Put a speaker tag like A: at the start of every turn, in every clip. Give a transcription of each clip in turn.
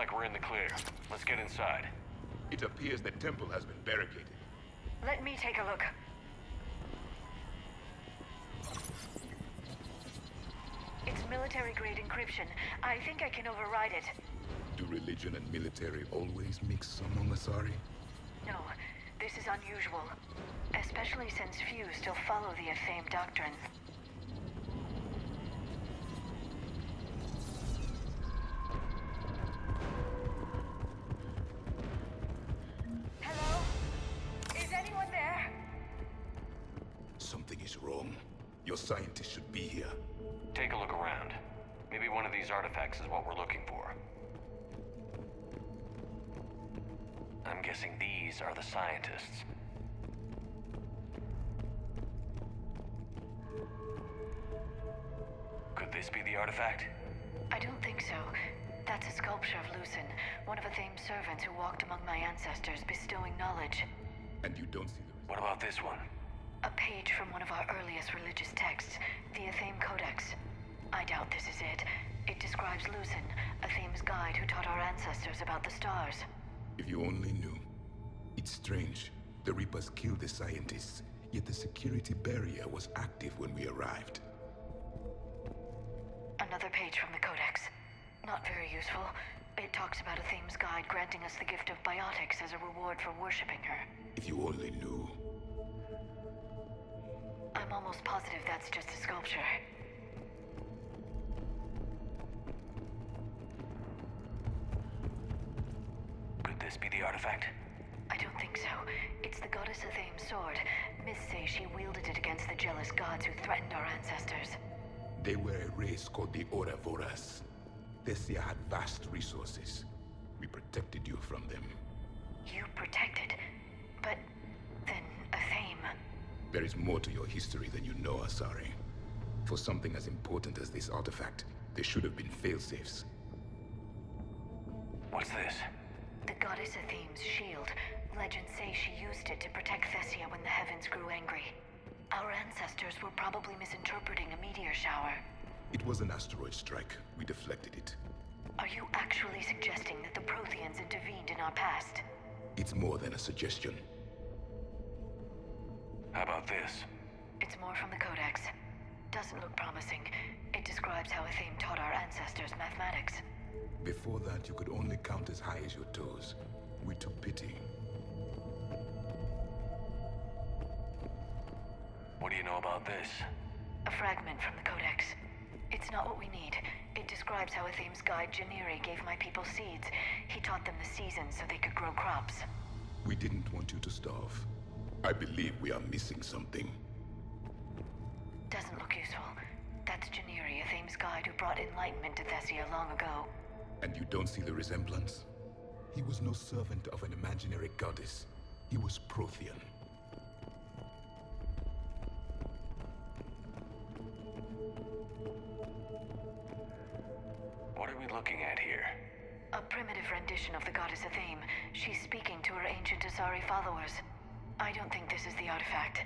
A: like we're in the clear. Let's get inside.
B: It appears the temple has been barricaded.
C: Let me take a look. It's military-grade encryption. I think I can override it.
B: Do religion and military always mix among Asari?
C: No, this is unusual. Especially since few still follow the Athame doctrine. Hello? Is anyone there?
B: Something is wrong. Your scientists should be here.
A: Take a look around. Maybe one of these artifacts is what we're looking for. I'm guessing these are the scientists. Could this be the artifact?
C: I don't think so. That's a sculpture of Lucen, one of Athame's servants who walked among my ancestors, bestowing knowledge.
B: And you don't see the...
A: What about this one?
C: A page from one of our earliest religious texts, the Athame Codex. I doubt this is it. It describes Lucen, Athame's guide who taught our ancestors about the stars.
B: If you only knew. It's strange. The Reapers killed the scientists, yet the security barrier was active when we arrived.
C: Another page from the Codex. Not very useful. It talks about Athame's guide granting us the gift of biotics as a reward for worshipping her.
B: If you only knew.
C: I'm almost positive that's just a sculpture.
A: Could this be the artifact?
C: I don't think so. It's the goddess Athame's sword. Myths say she wielded it against the jealous gods who threatened our ancestors.
B: They were a race called the Oravoras. Thesia had vast resources. We protected you from them.
C: You protected? But then Athame...
B: There is more to your history than you know, Asari. For something as important as this artifact, there should have been failsafes.
A: What's this?
C: The goddess Athame's shield. Legends say she used it to protect Thesia when the heavens grew angry. Our ancestors were probably misinterpreting a meteor shower.
B: It was an asteroid strike. We deflected it.
C: Are you actually suggesting that the Protheans intervened in our past?
B: It's more than a suggestion.
A: How about this?
C: It's more from the Codex. Doesn't look promising. It describes how Athame taught our ancestors mathematics.
B: Before that, you could only count as high as your toes. We took pity.
A: What do you know about this?
C: A fragment from the Codex. It's not what we need. It describes how Athame's guide Janiri gave my people seeds. He taught them the seasons so they could grow crops.
B: We didn't want you to starve. I believe we are missing something.
C: Doesn't look useful. That's Janiri, Athame's guide who brought enlightenment to Thesia long ago.
B: And you don't see the resemblance? He was no servant of an imaginary goddess. He was Prothean.
A: What are we looking at here?
C: A primitive rendition of the goddess Athame. She's speaking to her ancient Asari followers. I don't think this is the artifact.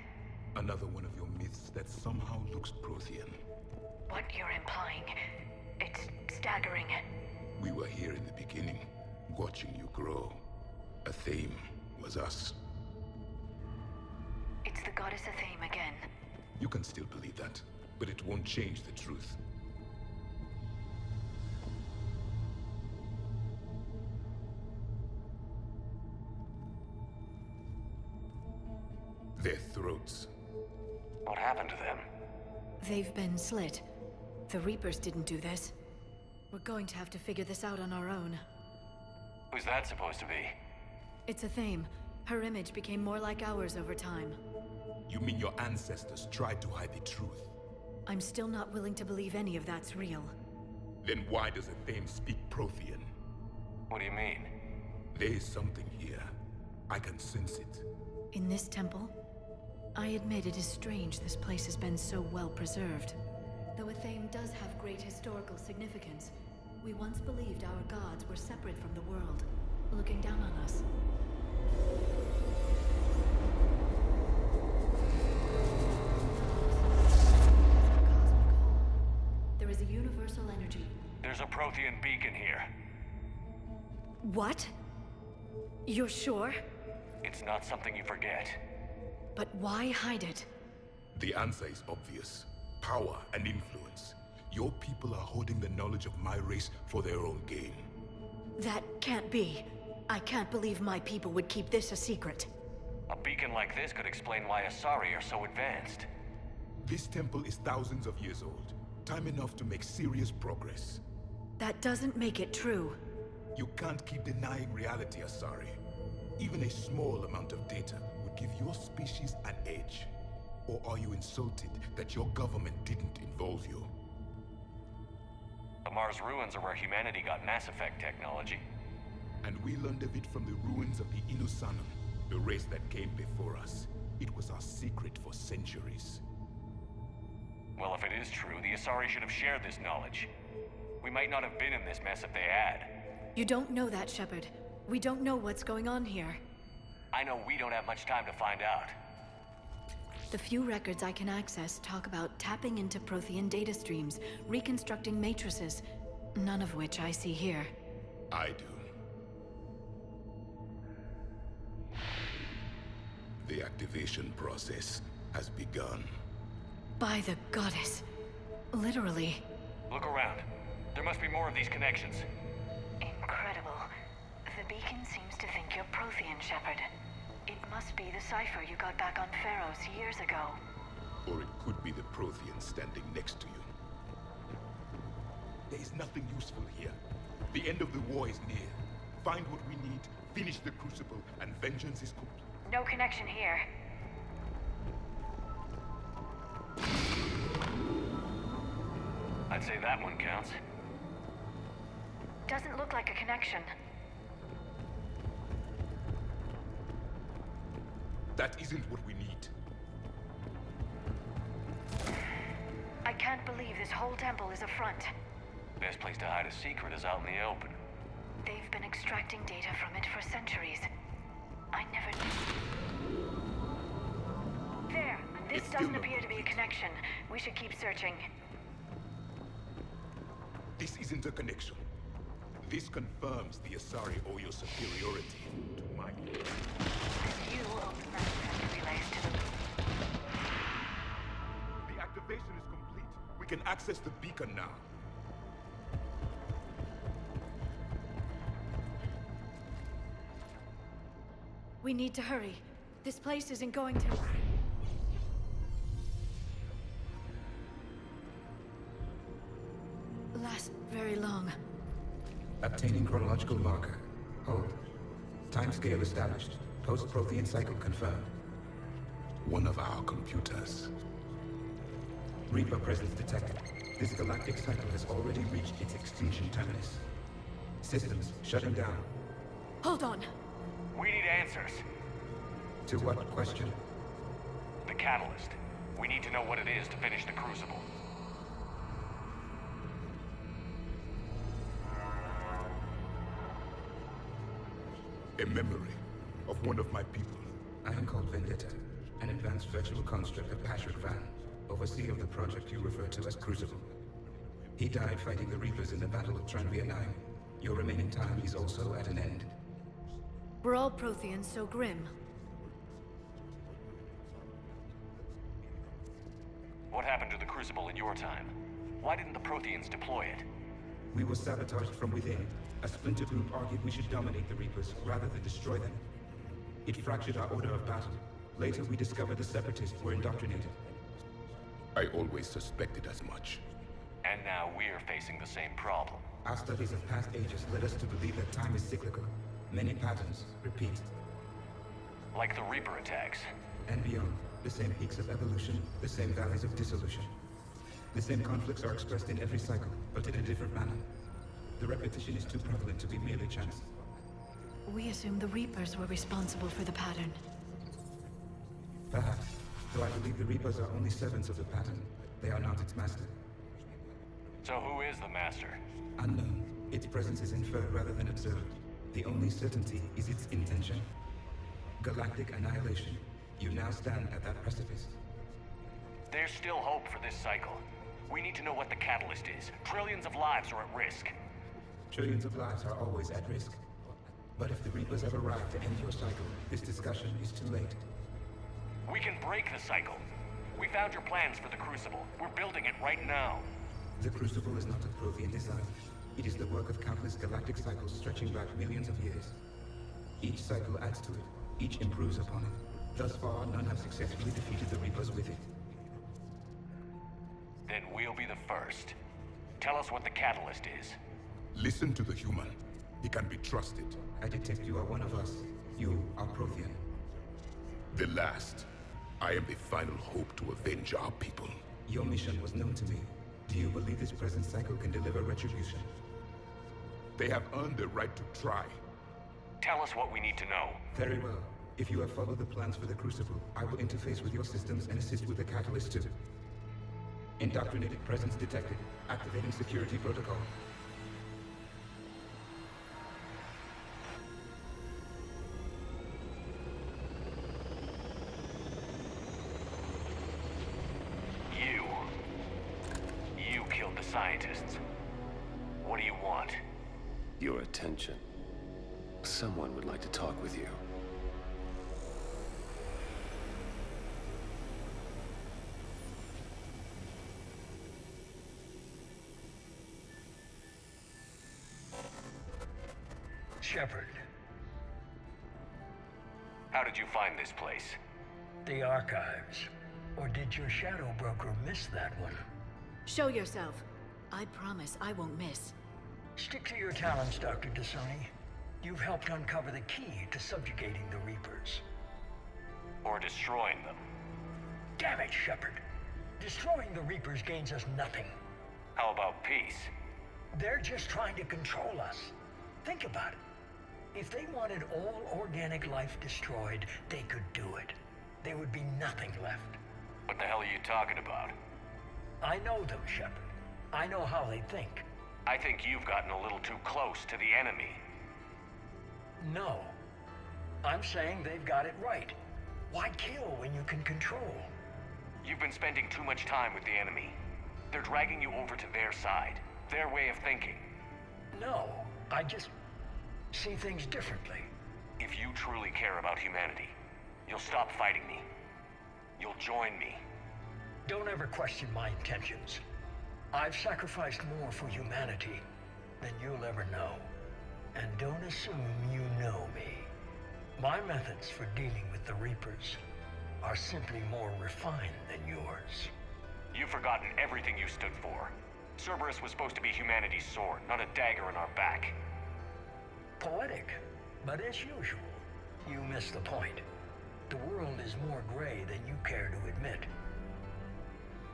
B: Another one of your myths that somehow looks Prothean.
C: What you're implying, it's staggering.
B: We were here in the beginning, watching you grow. Athame was us.
C: It's the goddess Athame again.
B: You can still believe that, but it won't change the truth. Their throats.
A: What happened to them?
D: They've been slit. The Reapers didn't do this. We're going to have to figure this out on our own.
A: Who's that supposed to be?
D: It's Athame. Her image became more like ours over time.
B: You mean your ancestors tried to hide the truth?
D: I'm still not willing to believe any of that's real.
B: Then why does Athame speak Prothean?
A: What do you mean?
B: There is something here. I can sense it.
D: In this temple? I admit it is strange this place has been so well preserved. Though Athame does have great historical significance, we once believed our gods were separate from the world, looking down on us. There is a universal energy.
A: There's a Prothean beacon here.
D: What? You're sure?
A: It's not something you forget.
D: But why hide it?
B: The answer is obvious. Power and influence. Your people are holding the knowledge of my race for their own gain.
D: That can't be. I can't believe my people would keep this a secret.
A: A beacon like this could explain why Asari are so advanced.
B: This temple is thousands of years old. Time enough to make serious progress.
D: That doesn't make it true.
B: You can't keep denying reality, Asari. Even a small amount of data would give your species an edge. Or are you insulted that your government didn't involve you?
A: The Mars ruins are where humanity got Mass Effect technology.
B: And we learned of it from the ruins of the Inusanum, the race that came before us. It was our secret for centuries.
A: Well, if it is true, the Asari should have shared this knowledge. We might not have been in this mess if they had.
D: You don't know that, Shepard. We don't know what's going on here.
A: I know we don't have much time to find out.
D: The few records I can access talk about tapping into Prothean data streams, reconstructing matrices, none of which I see here.
B: I do. The activation process has begun.
D: By the goddess. Literally.
A: Look around. There must be more of these connections.
C: Incredible. The beacon seems to think you're Prothean, Shepard. It must be the cipher you got back on Pharaohs years ago.
B: Or it could be the Prothean standing next to you. There is nothing useful here. The end of the war is near. Find what we need, finish the Crucible, and vengeance is complete.
C: No connection here.
A: I'd say that one counts.
C: Doesn't look like a connection.
B: That isn't what we need.
C: I can't believe this whole temple is a front.
A: Best place to hide a secret is out in the open.
C: They've been extracting data from it for centuries. I never... There! This
B: It's
C: doesn't
B: still
C: appear to be a connection. We should keep searching.
B: This isn't a connection. This confirms the Asari owe your superiority to mine.
C: You open that relays to the loop.
B: The activation is complete. We can access the beacon now.
D: We need to hurry. This place isn't going to... last very long.
E: Obtaining chronological marker. Hold. Timescale established. Post-Prothean cycle confirmed.
B: One of our computers.
E: Reaper presence detected. This galactic cycle has already reached its extinction terminus. Systems shutting down.
D: Hold on.
A: We need answers.
E: To what question?
A: The catalyst. We need to know what it is to finish the Crucible.
B: A memory of one of my people.
E: I am called Vendetta, an advanced virtual construct of Patrick Van, overseer of the project you refer to as Crucible. He died fighting the Reapers in the Battle of Tranvia 9. Your remaining time is also at an end.
D: We're all Protheans so grim.
A: What happened to the Crucible in your time? Why didn't the Protheans deploy it?
E: We were sabotaged from within. A splinter group argued we should dominate the Reapers rather than destroy them. It fractured our order of battle. Later, we discovered the Separatists were indoctrinated.
B: I always suspected as much.
A: And now we're facing the same problem.
E: Our studies of past ages led us to believe that time is cyclical. Many patterns repeat.
A: Like the Reaper attacks.
E: And beyond, the same peaks of evolution, the same valleys of dissolution. The same conflicts are expressed in every cycle, but in a different manner. The repetition is too prevalent to be merely chance.
D: We assumed the Reapers were responsible for the pattern.
E: Perhaps, though I believe the Reapers are only servants of the pattern. They are not its master.
A: So who is the Master?
E: Unknown, its presence is inferred rather than observed. The only certainty is its intention. Galactic annihilation. You now stand at that precipice.
A: There's still hope for this cycle. We need to know what the catalyst is. Trillions of lives are at risk.
E: Trillions of lives are always at risk. But if the Reapers have arrived to end your cycle, this discussion is too late.
A: We can break the cycle. We found your plans for the Crucible. We're building it right now.
E: The Crucible is not of Prothean design. It is the work of countless galactic cycles stretching back millions of years. Each cycle adds to it. Each improves upon it. Thus far, none have successfully defeated the Reapers with it.
A: Then we'll be the first. Tell us what the catalyst is.
B: Listen to the human. He can be trusted.
E: I detect you are one of us. You are Prothean.
B: The last. I am the final hope to avenge our people.
E: Your mission was known to me. Do you believe this present cycle can deliver retribution?
B: They have earned the right to try.
A: Tell us what we need to know.
E: Very well. If you have followed the plans for the Crucible, I will interface with your systems and assist with the catalyst too. Indoctrinated presence detected. Activating security protocol.
A: You killed the scientists. What do you want?
F: Your attention. Someone would like to talk with you.
G: Shepard,
A: How did you find this place?
G: the archives. Or did your shadow broker miss that one?
D: Show yourself. I promise I won't miss.
G: Stick to your talents, Dr. Dasani. You've helped uncover the key to subjugating the Reapers.
A: Or destroying them?
G: Damn it, Shepard. Destroying the Reapers gains us nothing.
A: How about peace?
G: They're just trying to control us. Think about it. If they wanted all organic life destroyed, they could do it. There would be nothing left.
A: What the hell are you talking about?
G: I know them, Shepard. I know how they think.
A: I think you've gotten a little too close to the enemy.
G: No. I'm saying they've got it right. Why kill when you can control?
A: You've been spending too much time with the enemy. They're dragging you over to their side, their way of thinking.
G: No, I just see things differently.
A: If you truly care about humanity, you'll stop fighting me. You'll join me.
G: Don't ever question my intentions. I've sacrificed more for humanity than you'll ever know. And don't assume you know me. My methods for dealing with the Reapers are simply more refined than yours.
A: You've forgotten everything you stood for. Cerberus was supposed to be humanity's sword, not a dagger in our back.
G: Poetic, but as usual, you miss the point. The world is more gray than you care to admit.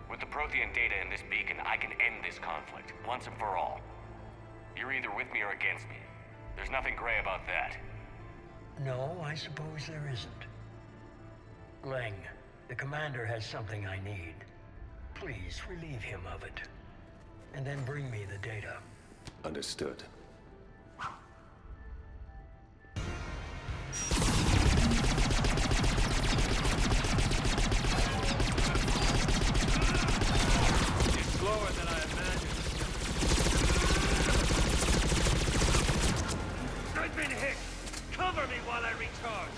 A: With the Prothean data in this beacon, I can end this conflict, once and for all. You're either with me or against me. There's nothing gray about that.
G: No, I suppose there isn't. Leng, the commander has something I need. Please relieve him of it. And then bring me the data.
F: Understood.
H: Slower than I imagined. I've been hit! Cover me while I recharge!